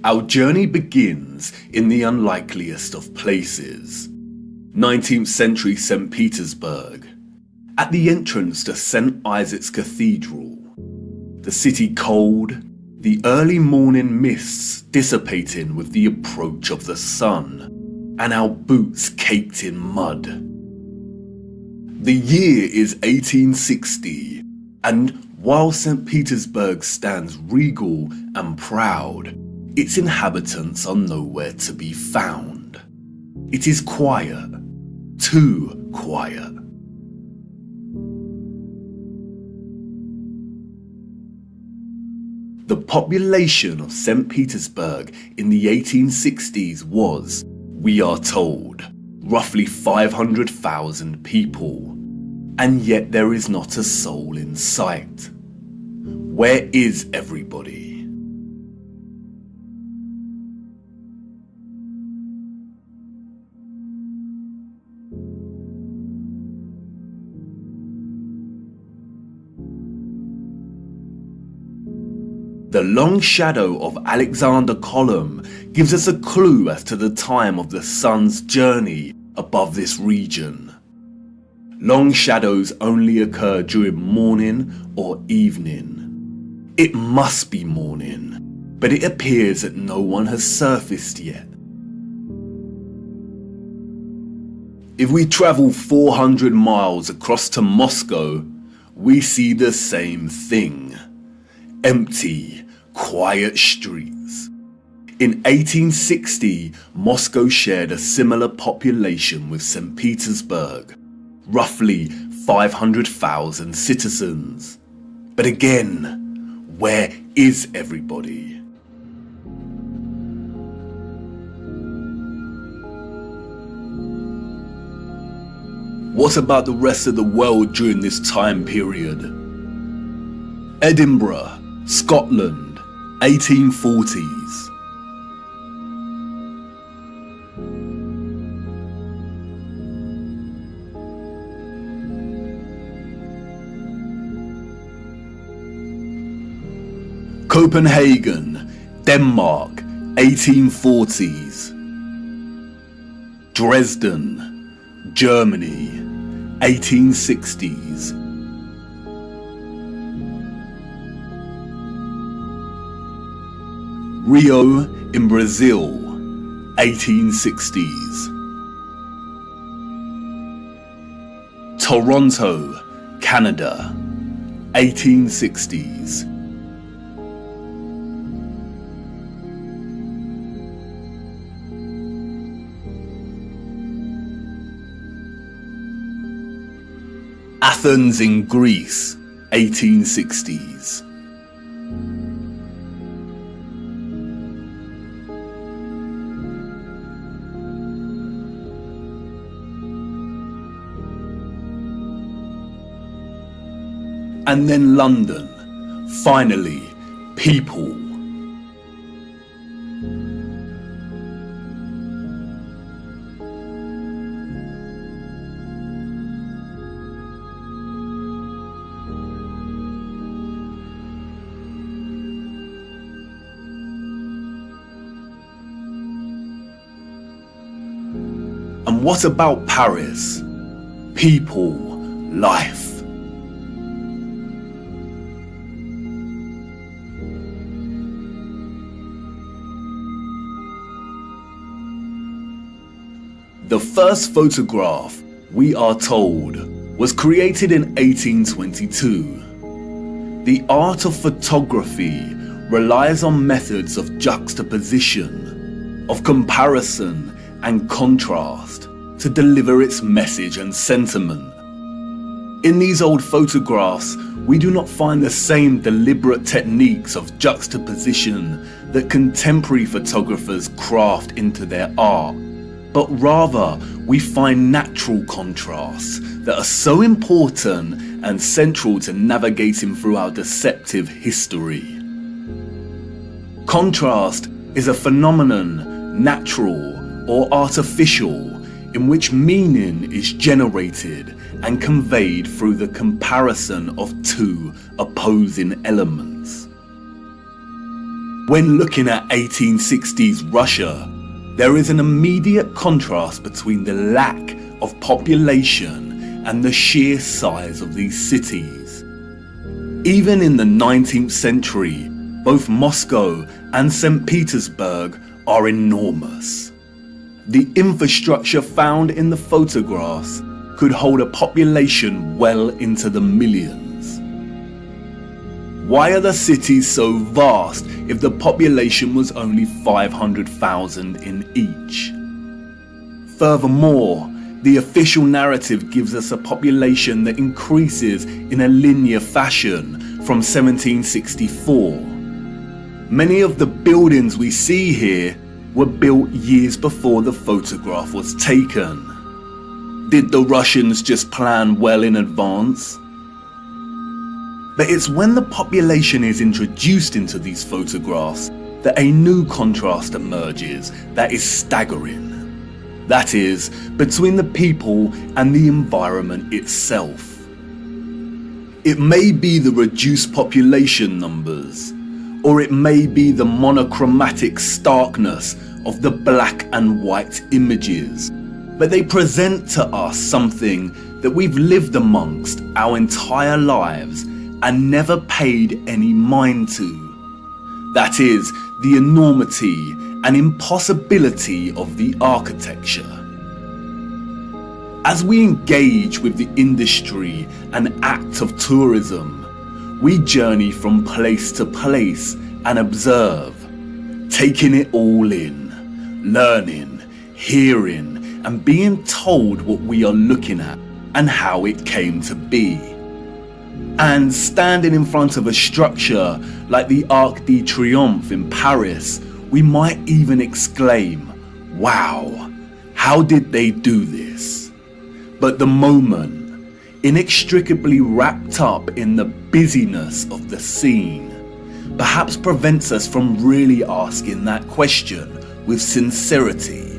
Our journey begins in the unlikeliest of places. 19th century St. Petersburg. At the entrance to St. Isaac's Cathedral. The city cold, the early morning mists dissipating with the approach of the sun, and our boots caked in mud. The year is 1860, and while St. Petersburg stands regal and proud, its inhabitants are nowhere to be found. It is quiet, too quiet. The population of St. Petersburg in the 1860s was, we are told, roughly 500,000 people, and yet there is not a soul in sight. Where is everybody? The long shadow of Alexander Column gives us a clue as to the time of the sun's journey above this region. Long shadows only occur during morning or evening. It must be morning, but it appears that no one has surfaced yet. If we travel 400 miles across to Moscow, we see the same thing. Empty, quiet streets. In 1860, Moscow shared a similar population with St. Petersburg, roughly 500,000 citizens. But again, where is everybody? What about the rest of the world during this time period? Edinburgh, Scotland, 1840s. Copenhagen, Denmark, 1840s. Dresden, Germany, 1860s. Rio in Brazil, 1860s. Toronto, Canada, 1860s. Athens in Greece, 1860s. And then London, finally, people. And what about Paris? People, life. The first photograph, we are told, was created in 1822. The art of photography relies on methods of juxtaposition, of comparison and contrast to deliver its message and sentiment. In these old photographs, we do not find the same deliberate techniques of juxtaposition that contemporary photographers craft into their art, but rather we find natural contrasts that are so important and central to navigating through our deceptive history. Contrast is a phenomenon, natural or artificial, in which meaning is generated and conveyed through the comparison of two opposing elements. When looking at 1860s Russia, there is an immediate contrast between the lack of population and the sheer size of these cities. Even in the 19th century, both Moscow and St. Petersburg are enormous. The infrastructure found in the photographs could hold a population well into the millions. Why are the cities so vast if the population was only 500,000 in each? Furthermore, the official narrative gives us a population that increases in a linear fashion from 1764. Many of the buildings we see here were built years before the photograph was taken. Did the Russians just plan well in advance? But it's when the population is introduced into these photographs that a new contrast emerges that is staggering. That is, between the people and the environment itself. It may be the reduced population numbers, or it may be the monochromatic starkness of the black and white images, but they present to us something that we've lived amongst our entire lives and never paid any mind to. That is, the enormity and impossibility of the architecture. As we engage with the industry and act of tourism, we journey from place to place and observe, taking it all in, learning, hearing, and being told what we are looking at and how it came to be. And standing in front of a structure like the Arc de Triomphe in Paris, we might even exclaim, "Wow, how did they do this?" But the moment, inextricably wrapped up in the busyness of the scene, perhaps prevents us from really asking that question with sincerity.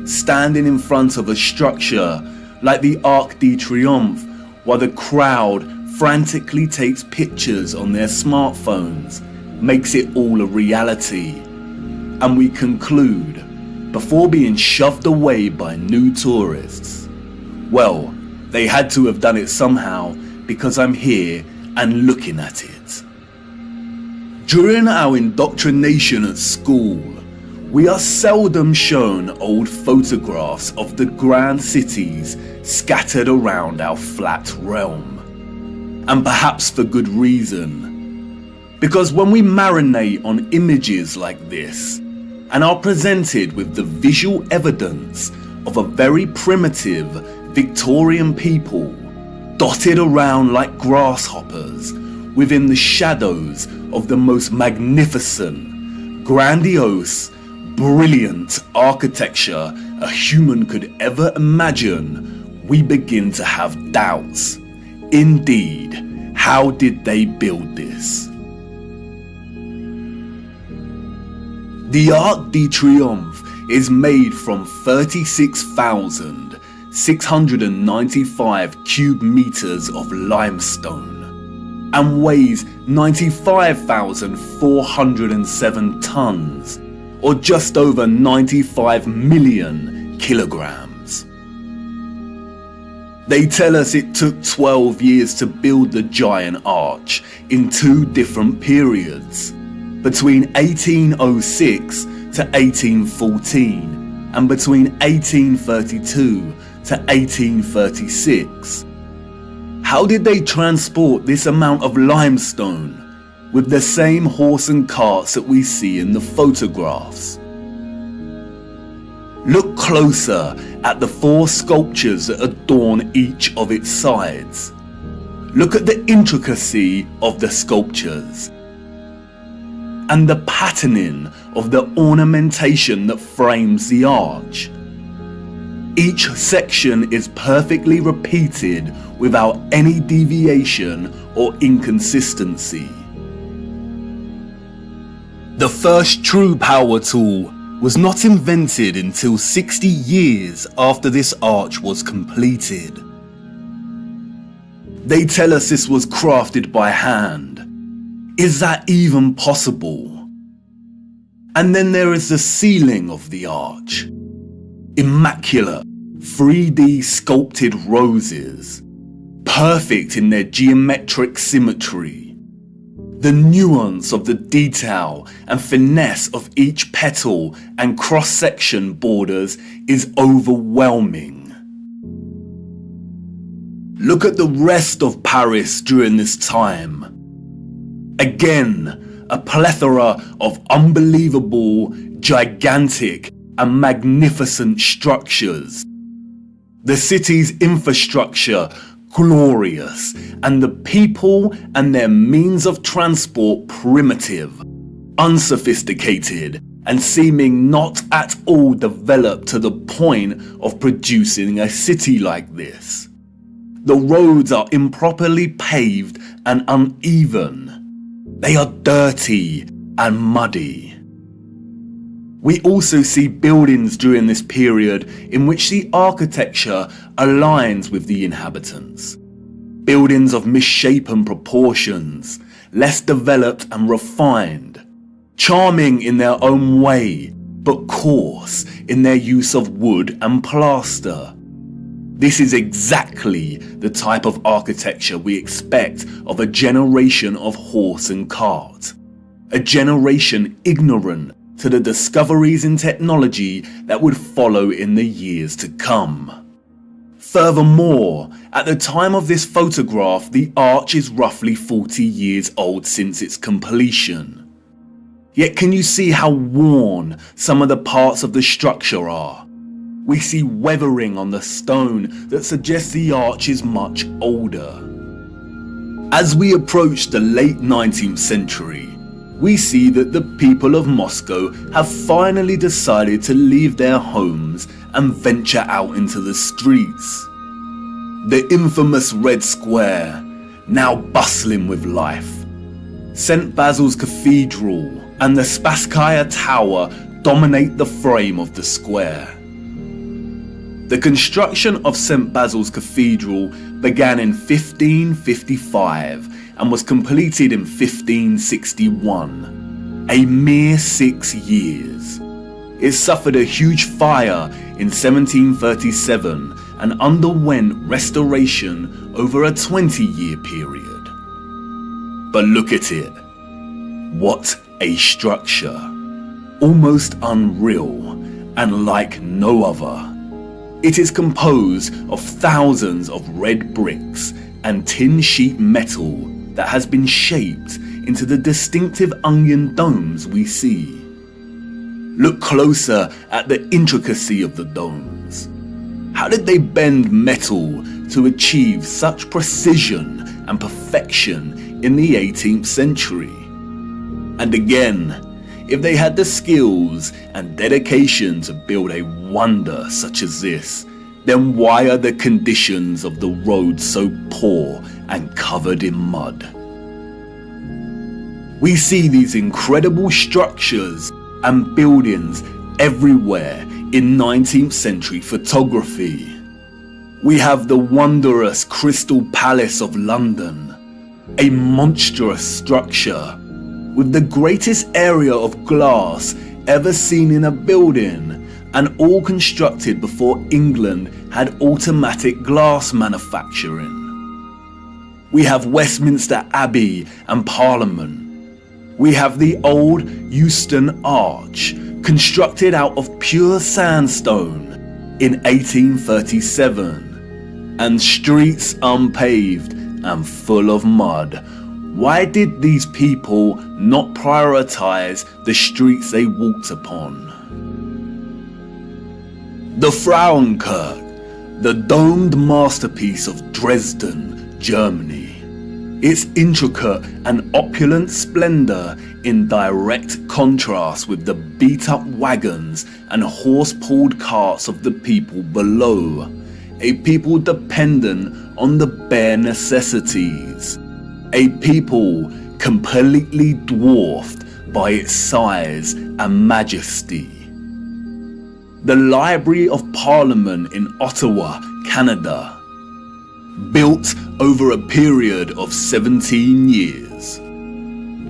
Standing in front of a structure like the Arc de Triomphe while the crowd frantically takes pictures on their smartphones makes it all a reality. And we conclude, before being shoved away by new tourists, well, they had to have done it somehow because I'm here and looking at it. During our indoctrination at school, we are seldom shown old photographs of the grand cities scattered around our flat realm. And perhaps for good reason. Because when we marinate on images like this and are presented with the visual evidence of a very primitive Victorian people dotted around like grasshoppers within the shadows of the most magnificent, grandiose, brilliant architecture a human could ever imagine, we begin to have doubts. Indeed, how did they build this? The Arc de Triomphe is made from 36,695 cube meters of limestone and weighs 95,407 tons, or just over 95 million kilograms. They tell us it took 12 years to build the giant arch in two different periods, between 1806 to 1814 and between 1832 to 1836. How did they transport this amount of limestone with the same horse and carts that we see in the photographs? Look closer at the four sculptures that adorn each of its sides. Look at the intricacy of the sculptures and the patterning of the ornamentation that frames the arch. Each section is perfectly repeated without any deviation or inconsistency. The first true power tool was not invented until 60 years after this arch was completed. They tell us this was crafted by hand. Is that even possible? And then there is the ceiling of the arch. Immaculate, 3D sculpted roses, perfect in their geometric symmetry. The nuance of the detail and finesse of each petal and cross-section borders is overwhelming. Look at the rest of Paris during this time. Again, a plethora of unbelievable, gigantic, and magnificent structures. The city's infrastructure glorious, and the people and their means of transport primitive, unsophisticated, and seeming not at all developed to the point of producing a city like this. The roads are improperly paved and uneven. They are dirty and muddy. We also see buildings during this period in which the architecture aligns with the inhabitants. Buildings of misshapen proportions, less developed and refined, charming in their own way, but coarse in their use of wood and plaster. This is exactly the type of architecture we expect of a generation of horse and cart. A generation ignorant to the discoveries in technology that would follow in the years to come. Furthermore, at the time of this photograph, the arch is roughly 40 years old since its completion. Yet can you see how worn some of the parts of the structure are? We see weathering on the stone that suggests the arch is much older. As we approach the late 19th century, we see that the people of Moscow have finally decided to leave their homes and venture out into the streets. The infamous Red Square, now bustling with life. St. Basil's Cathedral and the Spasskaya Tower dominate the frame of the square. The construction of St. Basil's Cathedral began in 1555 and was completed in 1561, a mere 6 years. It suffered a huge fire in 1737 and underwent restoration over a 20-year period. But look at it. What a structure. Almost unreal and like no other. It is composed of thousands of red bricks and tin sheet metal that has been shaped into the distinctive onion domes we see. Look closer at the intricacy of the domes. How did they bend metal to achieve such precision and perfection in the 18th century? And again, if they had the skills and dedication to build a wonder such as this, then why are the conditions of the road so poor and covered in mud? We see these incredible structures and buildings everywhere in 19th century photography. We have the wondrous Crystal Palace of London, a monstrous structure with the greatest area of glass ever seen in a building, and all constructed before England had automatic glass manufacturing. We have Westminster Abbey and Parliament. We have the old Euston Arch, constructed out of pure sandstone in 1837, and streets unpaved and full of mud. Why did these people not prioritize the streets they walked upon? The Frauenkirche, the domed masterpiece of Dresden, Germany. Its intricate and opulent splendor in direct contrast with the beat-up wagons and horse-pulled carts of the people below, a people dependent on the bare necessities. A people completely dwarfed by its size and majesty. The Library of Parliament in Ottawa, Canada, built over a period of 17 years.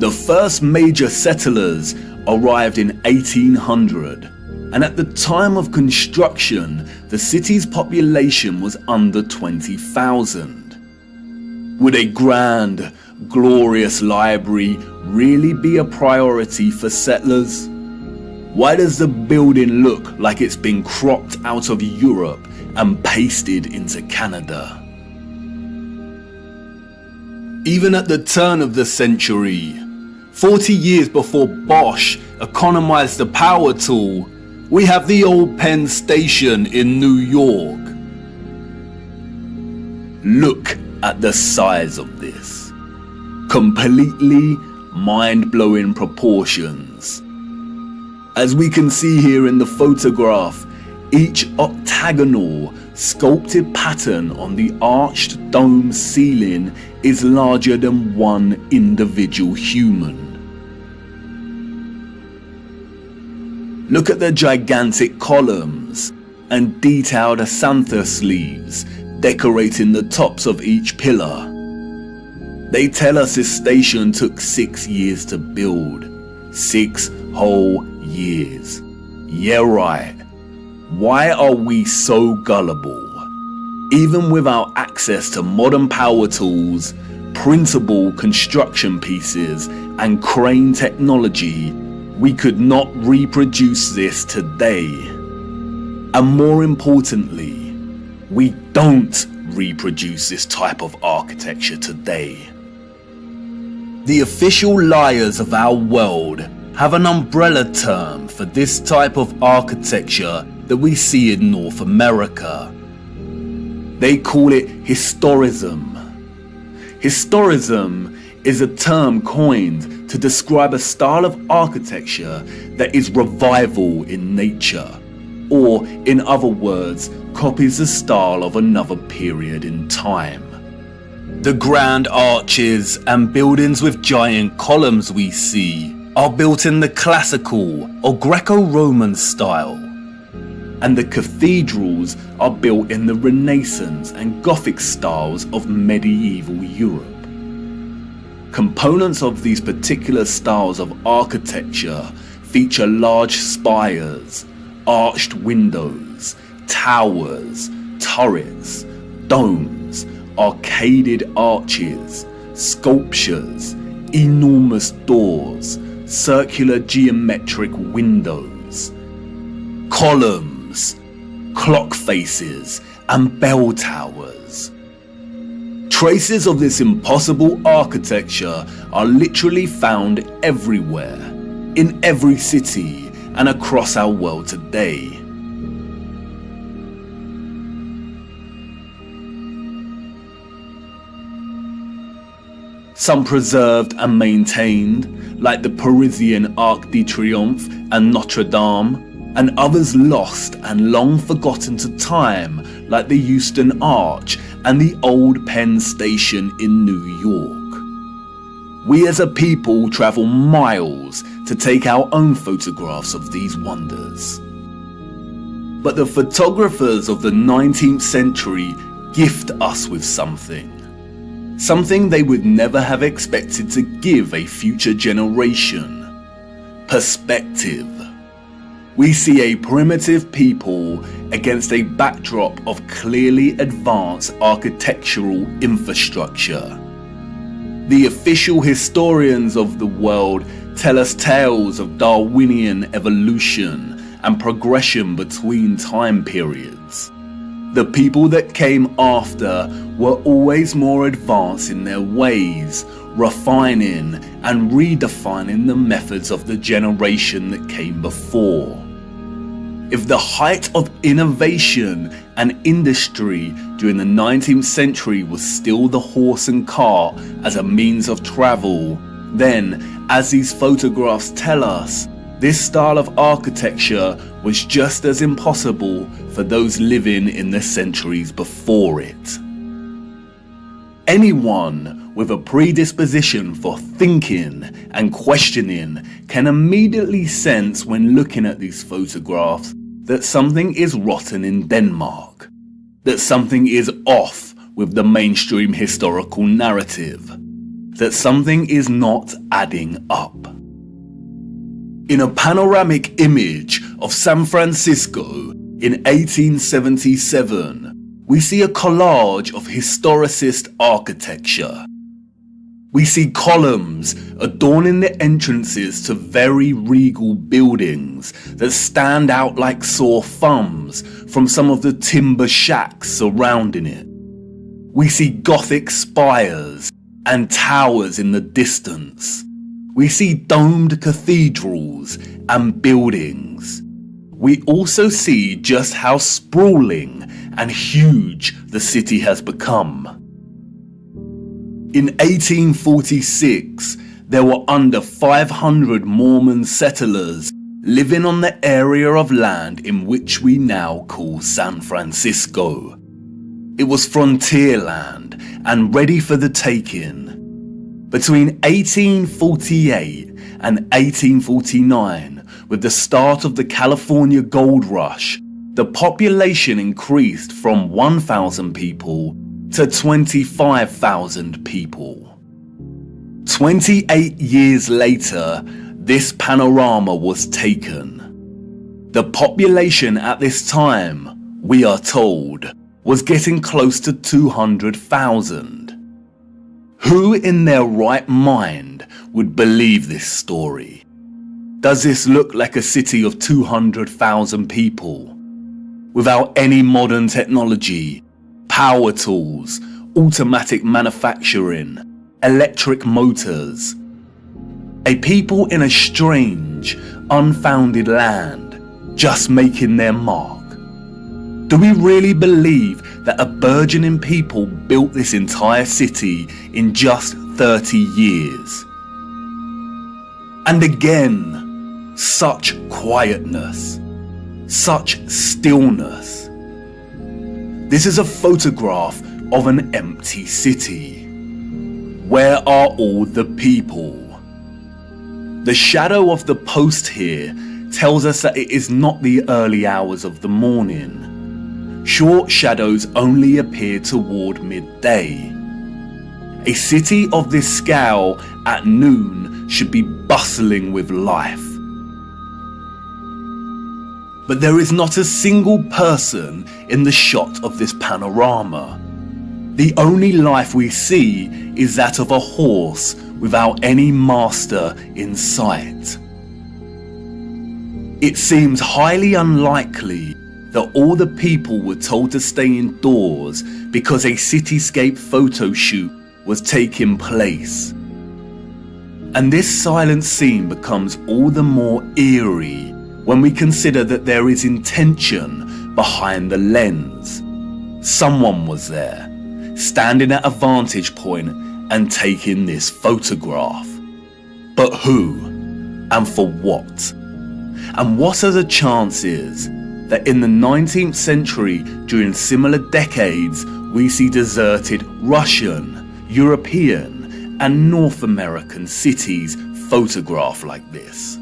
The first major settlers arrived in 1800, and at the time of construction, the city's population was under 20,000. Would a grand, glorious library really be a priority for settlers? Why does the building look like it's been cropped out of Europe and pasted into Canada? Even at the turn of the century, 40 years before Bosch economized the power tool, we have the old Penn Station in New York. Look at the size of this. Completely mind-blowing proportions. As we can see here in the photograph, each octagonal, sculpted pattern on the arched dome ceiling is larger than one individual human. Look at the gigantic columns and detailed acanthus leaves decorating the tops of each pillar. They tell us this station took 6 years to build. 6 whole years. Yeah, right. Why are we so gullible? Even without access to modern power tools, printable construction pieces, and crane technology, we could not reproduce this today. And more importantly, we don't reproduce this type of architecture today. The official liars of our world have an umbrella term for this type of architecture that we see in North America. They call it historism. Historism is a term coined to describe a style of architecture that is revival in nature, or in other words, copies the style of another period in time. The grand arches and buildings with giant columns we see are built in the classical or Greco-Roman style, and the cathedrals are built in the Renaissance and Gothic styles of medieval Europe. Components of these particular styles of architecture feature large spires, arched windows, towers, turrets, domes, arcaded arches, sculptures, enormous doors, circular geometric windows, columns, clock faces, and bell towers. Traces of this impossible architecture are literally found everywhere, in every city and across our world today. Some preserved and maintained, like the Parisian Arc de Triomphe and Notre Dame, and others lost and long forgotten to time, like the Euston Arch and the old Penn Station in New York. We as a people travel miles to take our own photographs of these wonders. But the photographers of the 19th century gift us with something they would never have expected to give a future generation. Perspective. We see a primitive people against a backdrop of clearly advanced architectural infrastructure. The official historians of the world tell us tales of Darwinian evolution and progression between time periods. The people that came after were always more advanced in their ways, refining and redefining the methods of the generation that came before. If the height of innovation and industry during the 19th century was still the horse and cart as a means of travel, then, as these photographs tell us, this style of architecture was just as impossible for those living in the centuries before it. Anyone with a predisposition for thinking and questioning can immediately sense when looking at these photographs that something is rotten in Denmark, that something is off with the mainstream historical narrative, that something is not adding up. In a panoramic image of San Francisco in 1877, we see a collage of historicist architecture. We see columns adorning the entrances to very regal buildings that stand out like sore thumbs from some of the timber shacks surrounding it. We see Gothic spires and towers in the distance. We see domed cathedrals and buildings. We also see just how sprawling and huge the city has become. In 1846, there were under 500 Mormon settlers living on the area of land in which we now call San Francisco. It was frontier land and ready for the taking. Between 1848 and 1849, with the start of the California gold rush, the population increased from 1,000 people to 25,000 people. 28 years later, this panorama was taken. The population at this time, we are told, was getting close to 200,000. Who in their right mind would believe this story? Does this look like a city of 200,000 people? Without any modern technology, power tools, automatic manufacturing, electric motors. A people in a strange, unfounded land, just making their mark. Do we really believe that a burgeoning people built this entire city in just 30 years? And again, such quietness, such stillness. This is a photograph of an empty city. Where are all the people? The shadow of the post here tells us that it is not the early hours of the morning. Short shadows only appear toward midday. A city of this scale at noon should be bustling with life. But there is not a single person in the shot of this panorama. The only life we see is that of a horse without any master in sight. It seems highly unlikely that all the people were told to stay indoors because a cityscape photo shoot was taking place. And this silent scene becomes all the more eerie when we consider that there is intention behind the lens. Someone was there, standing at a vantage point and taking this photograph. But who? And for what? And what are the chances that in the 19th century, during similar decades, we see deserted Russian, European, and North American cities photographed like this?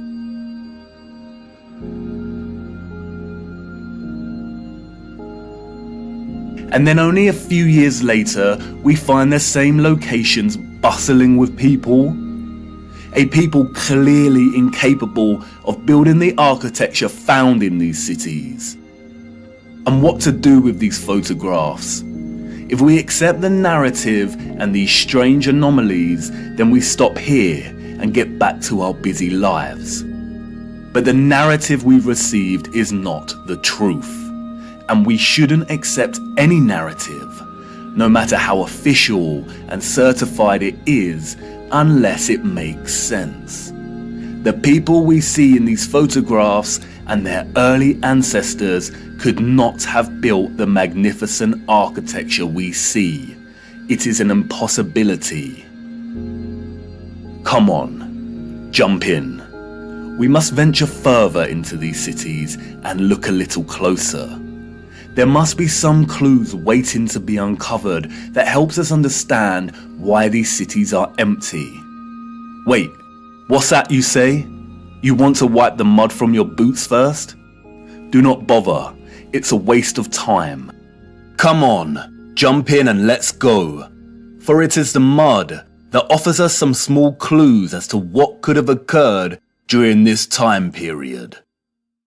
And then only a few years later, we find the same locations bustling with people. A people clearly incapable of building the architecture found in these cities. And what to do with these photographs? If we accept the narrative and these strange anomalies, then we stop here and get back to our busy lives. But the narrative we've received is not the truth. And we shouldn't accept any narrative, no matter how official and certified it is, unless it makes sense. The people we see in these photographs and their early ancestors could not have built the magnificent architecture we see. It is an impossibility. Come on, jump in. We must venture further into these cities and look a little closer. There must be some clues waiting to be uncovered that helps us understand why these cities are empty. Wait, what's that you say? You want to wipe the mud from your boots first? Do not bother, it's a waste of time. Come on, jump in and let's go. For it is the mud that offers us some small clues as to what could have occurred during this time period.